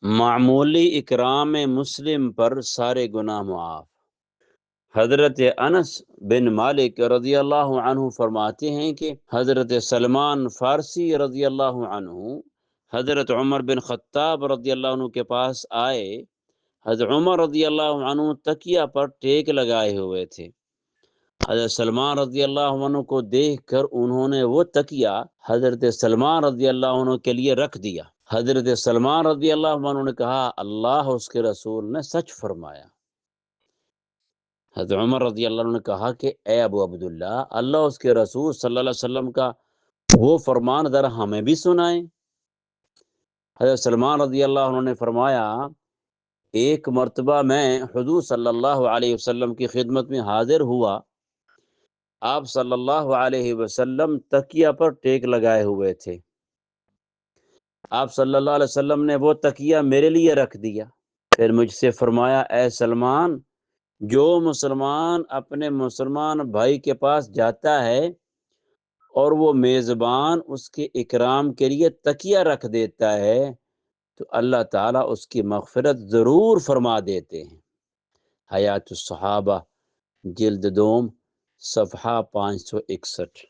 معمولی اکرام مسلم پر سارے گناہ معاف۔ حضرت انس بن مالک رضی اللہ عنہ فرماتے ہیں کہ حضرت سلمان فارسی رضی اللہ عنہ حضرت عمر بن خطاب رضی اللہ عنہ کے پاس آئے۔ حضرت عمر رضی اللہ عنہ تکیہ پر ٹیک لگائے ہوئے تھے۔ حضرت سلمان رضی اللہ عنہ کو دیکھ کر انہوں نے وہ تکیہ حضرت سلمان رضی اللہ عنہ کے لیے رکھ دیا۔ حضرت سلمان رضی اللہ عنہ نے کہا اللہ اس کے رسول نے سچ فرمایا۔ حضرت عمر رضی اللہ عنہ نے کہا کہ اے ابو عبداللہ، اللہ اس کے رسول صلی اللہ علیہ وسلم کا وہ فرمان ذرا ہمیں بھی سنائیں۔ حضرت سلمان رضی اللہ عنہ نے فرمایا ایک مرتبہ میں حضور صلی اللہ علیہ وسلم کی خدمت میں حاضر ہوا۔ آپ صلی اللہ علیہ وسلم تکیہ پر ٹیک لگائے ہوئے تھے۔ آپ صلی اللہ علیہ وسلم نے وہ تکیہ میرے لیے رکھ دیا، پھر مجھ سے فرمایا اے سلمان، جو مسلمان اپنے مسلمان بھائی کے پاس جاتا ہے اور وہ میزبان اس کے اکرام کے لیے تکیہ رکھ دیتا ہے تو اللہ تعالیٰ اس کی مغفرت ضرور فرما دیتے ہیں۔ حیات الصحابہ جلد دوم صفحہ 561۔